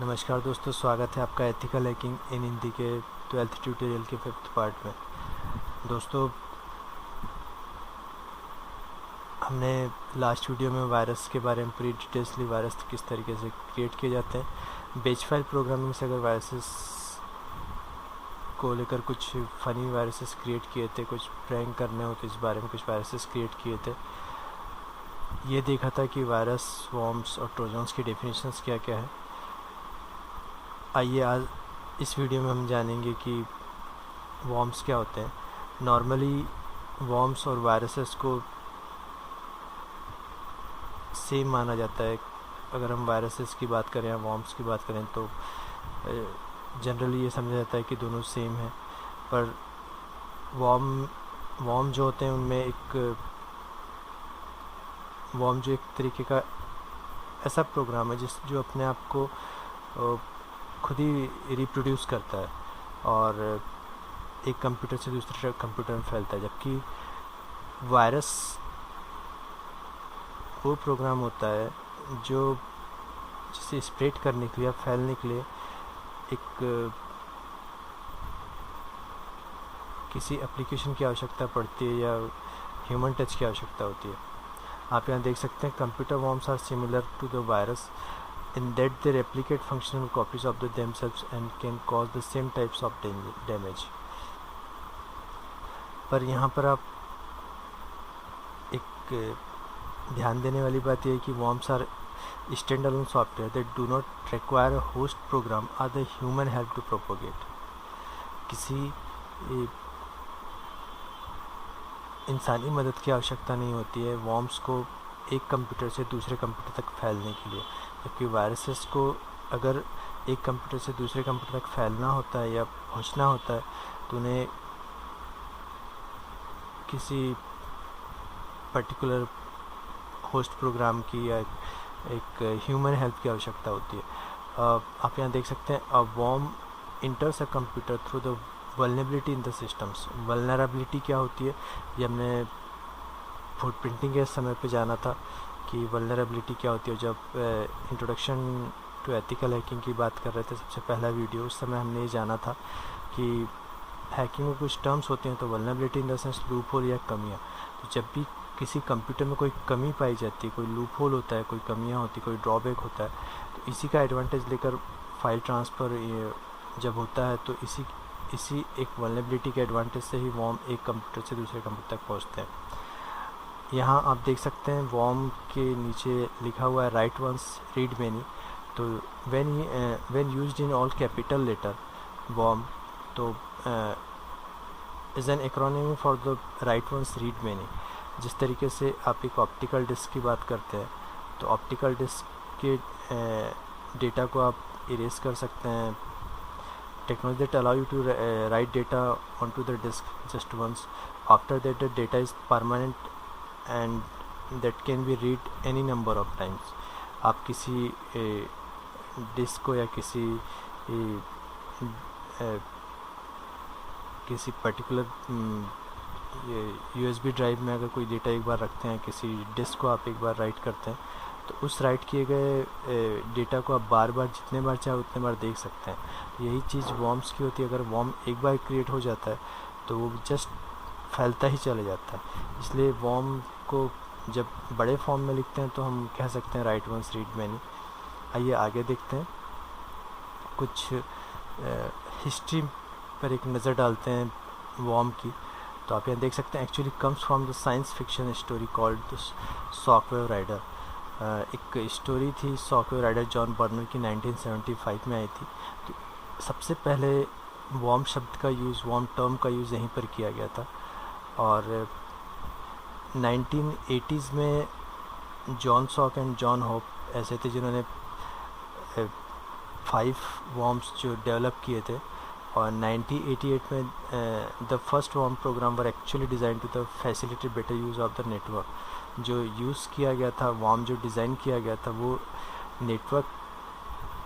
नमस्कार दोस्तों, स्वागत है आपका एथिकल हैकिंग इन हिंदी के 12th ट्यूटोरियल के 5th पार्ट में। दोस्तों, हमने लास्ट वीडियो में वायरस के बारे में पूरी डिटेल्सली वायरस किस तरीके से क्रिएट किए जाते हैं। बेच फाइल प्रोग्रामिंग से अगर वायरसेस को लेकर कुछ फ़नी वायरसेस क्रिएट किए थे, कुछ प्रैंक करने हो तो इस बारे में कुछ वायरसेस क्रिएट किए थे। ये देखा था कि वायरस, वॉर्म्स और ट्रोजन्स की डेफिनेशंस क्या क्या है। आइए आज इस वीडियो में हम जानेंगे कि वॉर्म्स क्या होते हैं। नॉर्मली वॉर्म्स और वायरसेस को सेम माना जाता है। अगर हम वायरसेस की बात करें या वॉर्म्स की बात करें तो जनरली ये समझा जाता है कि दोनों सेम हैं। पर वॉर्म जो होते हैं उनमें वॉर्म जो एक तरीके का ऐसा प्रोग्राम है जो अपने आप को खुद ही रिप्रोड्यूस करता है और एक कंप्यूटर से दूसरे कंप्यूटर में फैलता है। जबकि वायरस वो प्रोग्राम होता है जो जिसे स्प्रेड करने के लिए या फैलने के लिए एक किसी एप्लीकेशन की आवश्यकता पड़ती है या ह्यूमन टच की आवश्यकता होती है। आप यहाँ देख सकते हैं, computer worms are similar to the virus in that they replicate functional copies of themselves and can cause the same types of damage। पर यहाँ पर आप एक ध्यान देने वाली बात यह है कि worms are standalone software that do not require a host program or the human help to propagate। किसी इंसानी मदद की आवश्यकता नहीं होती है worms को एक कंप्यूटर से दूसरे कंप्यूटर तक फैलने के लिए। जबकि वायरसेस को अगर एक कंप्यूटर से दूसरे कंप्यूटर तक फैलना होता है या पहुंचना होता है तो उन्हें किसी पर्टिकुलर होस्ट प्रोग्राम की या एक ह्यूमन हेल्प की आवश्यकता होती है। आप यहाँ देख सकते हैं, a worm enters a computer through the vulnerability in the systems. Vulnerability क्या होती है, ये हमने फुटप्रिंटिंग के समय पे जाना था कि वल्नरेबिलिटी क्या होती है। जब इंट्रोडक्शन टू एथिकल हैकिंग की बात कर रहे थे, सबसे पहला वीडियो, उस समय हमने ये जाना था कि हैकिंग में कुछ टर्म्स होते हैं। तो vulnerability in the sense loop hole या कमियाँ। तो जब भी किसी कंप्यूटर में कोई कमी पाई जाती है, कोई लूप होल होता है, कोई कमियाँ होती है, कोई ड्रॉबैक होता है, तो इसी का एडवांटेज लेकर फाइल ट्रांसफ़र जब होता है तो इसी एक वल्नरेबिलिटी के एडवांटेज से ही वॉर्म एक कंप्यूटर से दूसरे कंप्यूटर तक पहुँचते हैं। यहाँ आप देख सकते हैं वॉर्म के नीचे लिखा हुआ है राइट वंस रीड मैनी। तो when used in all capital letter worm तो is an acronym for the write once read many. जिस तरीके से आप एक ऑप्टिकल डिस्क की बात करते हैं तो ऑप्टिकल डिस्क के डेटा को आप इरेज कर सकते हैं। Technology that allow you to write data on to the disk just once, after that the data is permanent and that can be read any number of times। आप किसी disc को या किसी पर्टिकुलर USB ड्राइव में अगर कोई data एक बार रखते हैं, किसी डिस्क को आप एक बार राइट करते हैं तो उस राइट किए गए डेटा को आप बार बार जितने बार चाहे उतने बार देख सकते हैं। यही चीज़ वॉर्म्स की होती है। अगर वॉर्म एक बार क्रिएट हो जाता है तो वो जस्ट फैलता ही चला जाता है। इसलिए वॉर्म को जब बड़े फॉर्म में लिखते हैं तो हम कह सकते हैं राइट वंस रीड मैनी। आइए आगे देखते हैं, कुछ हिस्ट्री पर एक नज़र डालते हैं वॉर्म की। तो आप यहाँ देख सकते हैं, actually comes from the science fiction story called the shockwave rider. एक स्टोरी थी शॉकवेव राइडर, जॉन बर्नर की, 1975 में आई थी। तो सबसे पहले वॉर्म शब्द का यूज़, वॉर्म टर्म का यूज़ यहीं पर किया गया था। और 1980s में John Shoch and John Hupp ऐसे थे जिन्होंने 5 वॉर्म्स जो डेवलप किए थे। और 1988 में the first worm program were actually design to the facilitate better use of the network. जो यूज़ किया गया था, वॉर्म जो डिज़ाइन किया गया था, वो नेटवर्क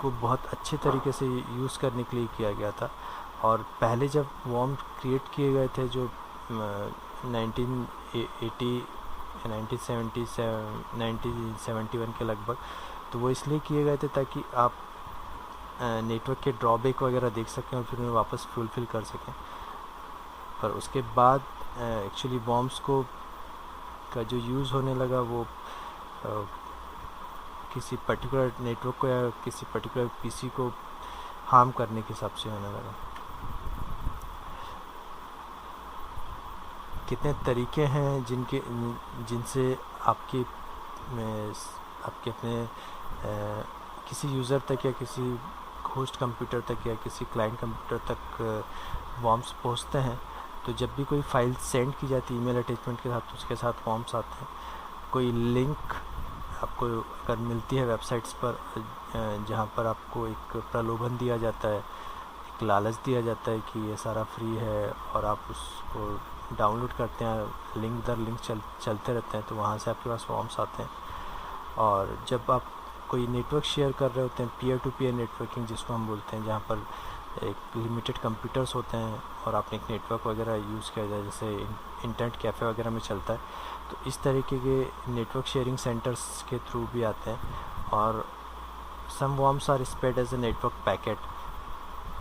को बहुत अच्छे तरीके से यूज़ करने के लिए किया गया था। और पहले जब वॉर्म क्रिएट किए गए थे जो 1980 1971 के लगभग, तो वो इसलिए किए गए थे ताकि आप नेटवर्क के ड्रॉबैक वगैरह देख सकें और फिर उन्हें वापस फुलफ़िल कर सकें। पर उसके बाद एक्चुअली वॉर्म्स को का जो यूज़ होने लगा वो किसी पर्टिकुलर नेटवर्क को या किसी पर्टिकुलर पीसी को हार्म करने के हिसाब से होने लगा। कितने तरीके हैं जिनसे आपके अपने किसी यूज़र तक या किसी होस्ट कंप्यूटर तक या किसी क्लाइंट कंप्यूटर तक वॉर्म्स पहुंचते हैं। तो जब भी कोई फाइल सेंड की जाती है ईमेल अटैचमेंट के साथ, तो उसके साथ वॉर्म्स आते हैं। कोई लिंक आपको अगर मिलती है वेबसाइट्स पर जहां पर आपको एक प्रलोभन दिया जाता है, एक लालच दिया जाता है कि ये सारा फ्री है और आप उसको डाउनलोड करते हैं, लिंक दर लिंक चलते रहते हैं, तो वहाँ से आपके पास वॉर्म्स आते हैं। और जब आप कोई नेटवर्क शेयर कर रहे होते हैं, पीयर टू पीयर नेटवर्किंग जिसको हम बोलते हैं, जहाँ पर एक लिमिटेड कंप्यूटर्स होते हैं और आपने एक नेटवर्क वगैरह यूज़ किया जाए, जैसे इंटरनेट कैफ़े वगैरह में चलता है, तो इस तरीके के नेटवर्क शेयरिंग सेंटर्स के थ्रू भी आते हैं। और some worms are spread as a network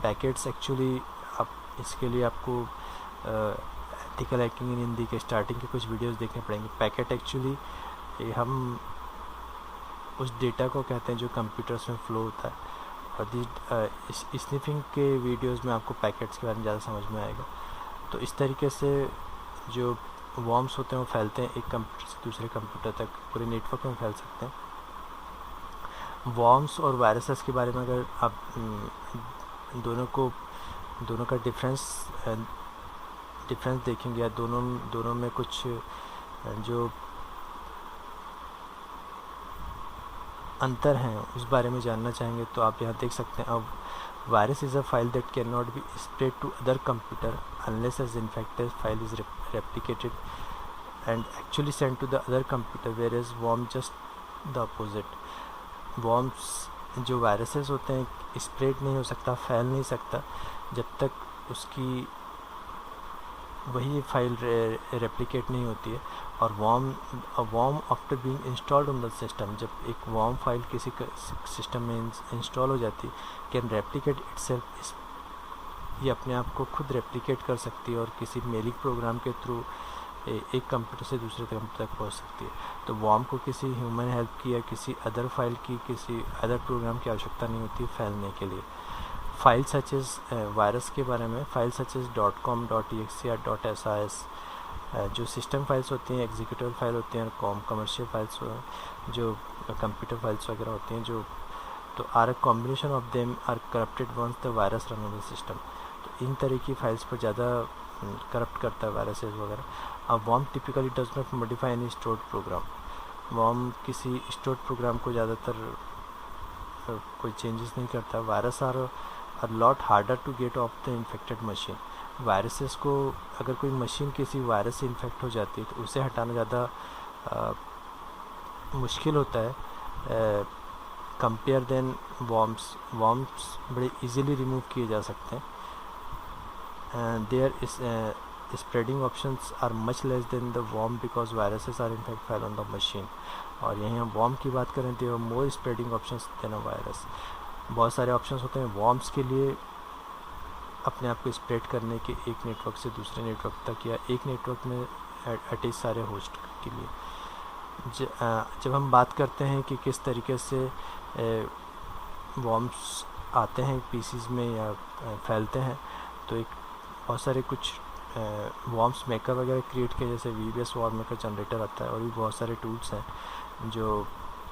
packets actually आप इसके लिए आपको एथिकल हैकिंग इन हिंदी के स्टार्टिंग के कुछ वीडियोस देखने पड़ेंगे। पैकेट एक्चुअली हम उस डेटा को कहते हैं जो कंप्यूटर्स में फ़्लो होता है, और स्निफिंग के वीडियोस में आपको पैकेट्स के बारे में ज़्यादा समझ में आएगा। तो इस तरीके से जो वॉर्म्स होते हैं वो फैलते हैं एक कंप्यूटर से दूसरे कंप्यूटर तक, पूरे नेटवर्क में फैल सकते हैं। वॉर्म्स और वायरसेस के बारे में अगर आप दोनों का डिफरेंस देखेंगे या दोनों में कुछ जो अंतर हैं उस बारे में जानना चाहेंगे, तो आप यहाँ देख सकते हैं। अब virus is a file that can not be spread to other computer unless as infected file is replicated and actually sent to the other computer, whereas worm just the opposite. worms जो viruses होते हैं spread नहीं हो सकता, फैल नहीं सकता जब तक उसकी वही फाइल रेप्लिकेट नहीं होती है। और worm after being installed on the system, जब एक वॉर्म फाइल किसी सिस्टम में इंस्टॉल हो जाती है, कैन रेप्लिकेट इटसेल्फ, ये अपने आप को खुद रेप्लिकेट कर सकती है और किसी मेलिंग प्रोग्राम के थ्रू एक कंप्यूटर से दूसरे कंप्यूटर तक पहुंच सकती है। तो वॉर्म को किसी ह्यूमन हेल्प की या किसी अदर फाइल की, किसी अदर प्रोग्राम की आवश्यकता नहीं होती फैलने के लिए। फाइल सच एज वायरस के बारे में, file such as .com, .exe या .sis जो सिस्टम फाइल्स होती हैं, एग्जीक्यूटिव फाइल होती हैं, और कमर्शियल फाइल्स जो कंप्यूटर फाइल्स वगैरह होती हैं, जो तो are a combination of them are corrupted once the virus run on the system. तो इन तरह की फाइल्स पर ज़्यादा करप्ट करता है वायरसेस वगैरह। अब worm typically does not modify any stored program, worm किसी स्टोर्ड प्रोग्राम को ज़्यादातर कोई चेंजेस नहीं करता। Virus are lot harder to get off the infected machine. Viruses को अगर कोई मशीन किसी वायरस से इन्फेक्ट हो जाती है तो उसे हटाना ज़्यादा मुश्किल होता है कंपेयर देन वॉर्म्स। वॉर्म्स बड़े इजीली रिमूव किए जा सकते हैं। There is spreading options are much less than the worm because viruses are infect file on the machine. और यहीं हम वॉर्म की बात करें तो more spreading options than a virus. बहुत सारे ऑप्शंस होते हैं वॉर्म्स के लिए अपने आप को स्प्रेड करने के, एक नेटवर्क से दूसरे नेटवर्क तक या एक नेटवर्क में अटैच सारे होस्ट के लिए। जब हम बात करते हैं कि किस तरीके से वॉर्म्स आते हैं पीसीज में या फैलते हैं, तो एक बहुत सारे कुछ वॉर्म्स मेकर वगैरह क्रिएट किए, जैसे VBS वॉर्म मेकर जनरेटर आता है, और भी बहुत सारे टूल्स हैं जो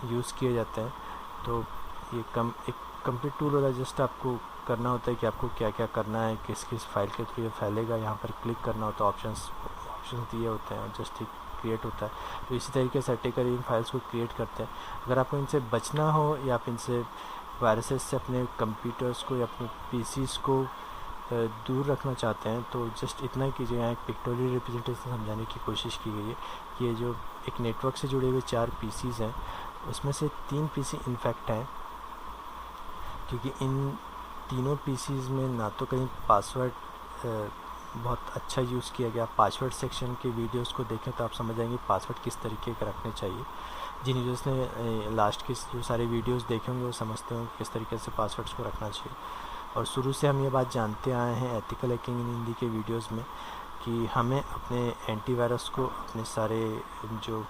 यूज़ किए जाते हैं। तो ये एक कंप्लीट टूल होता है, जस्ट आपको करना होता है कि आपको क्या क्या करना है, किस किस फाइल के थ्रू ये फैलेगा, यहाँ पर क्लिक करना होता है, ऑप्शंस दिए होते हैं और जस्ट क्रिएट होता है। तो इसी तरीके से अटैकर इन फाइल्स को क्रिएट करते हैं। अगर आपको इनसे बचना हो या आप इनसे वायरसेस से अपने कंप्यूटर्स को या अपने पीसीज को दूर रखना चाहते हैं, तो जस्ट इतना ही कीजिए। यहाँ एक पिक्टोरियल रिप्रेजेंटेशन समझाने की कोशिश की गई है कि ये जो एक नेटवर्क से जुड़े हुए 4 पीसीज हैं, उसमें से 3 पीसी इनफेक्ट हैं, क्योंकि इन तीनों पीसीज में ना तो कहीं पासवर्ड बहुत अच्छा यूज़ किया गया। पासवर्ड सेक्शन के वीडियोस को देखें तो आप समझ जाएंगे पासवर्ड किस तरीके का रखने चाहिए। जिन यूजर्स ने लास्ट के जो सारे वीडियोस देखे होंगे वो समझते होंगे किस तरीके से पासवर्ड्स को रखना चाहिए। और शुरू से हम ये बात जानते आए हैं एथिकल हैकिंग इन हिंदी के वीडियोस में कि हमें अपने एंटीवायरस को अपने सारे जो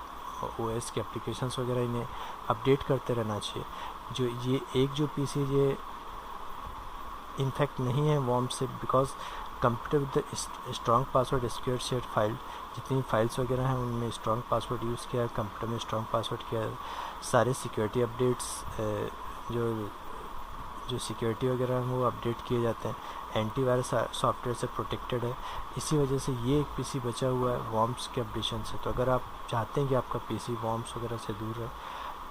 ओएस के एप्लीकेशंस वगैरह इन्हें अपडेट करते रहना चाहिए। जो ये एक जो पीसी ये इन्फेक्ट नहीं है वॉर्म से, because computer with strong password secure share file, जितनी फाइल्स वगैरह हैं उनमें स्ट्रॉन्ग पासवर्ड यूज़ किया है, कंप्यूटर में स्ट्रॉन्ग पासवर्ड किया है, सारे सिक्योरिटी अपडेट्स जो सिक्योरिटी वगैरह हैं वो अपडेट किए जाते हैं, एंटीवायरस सॉफ्टवेयर से प्रोटेक्टेड है। इसी वजह से ये एक पीसी बचा हुआ है वॉर्म्स के अपडेशन से। तो अगर आप चाहते हैं कि आपका पीसी वॉर्म्स वगैरह से दूर रहे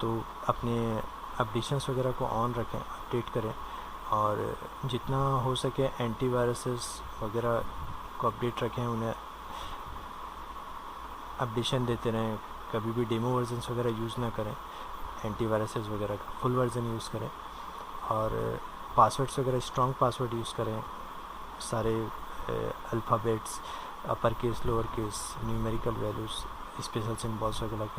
तो अपने अपडेशंस वगैरह को ऑन रखें, अपडेट करें, और जितना हो सके एंटीवायरसेस वगैरह को अपडेट रखें, उन्हें अपडेशन देते रहें। कभी भी डेमो वर्जन्स वगैरह यूज़ ना करें, एंटीवायरसेस वगैरह का फुल वर्जन यूज़ करें, और पासवर्ड्स वगैरह स्ट्रॉन्ग पासवर्ड यूज़ करें, सारे alphabets, upper case, lower case, numerical values, special symbols वगैरह के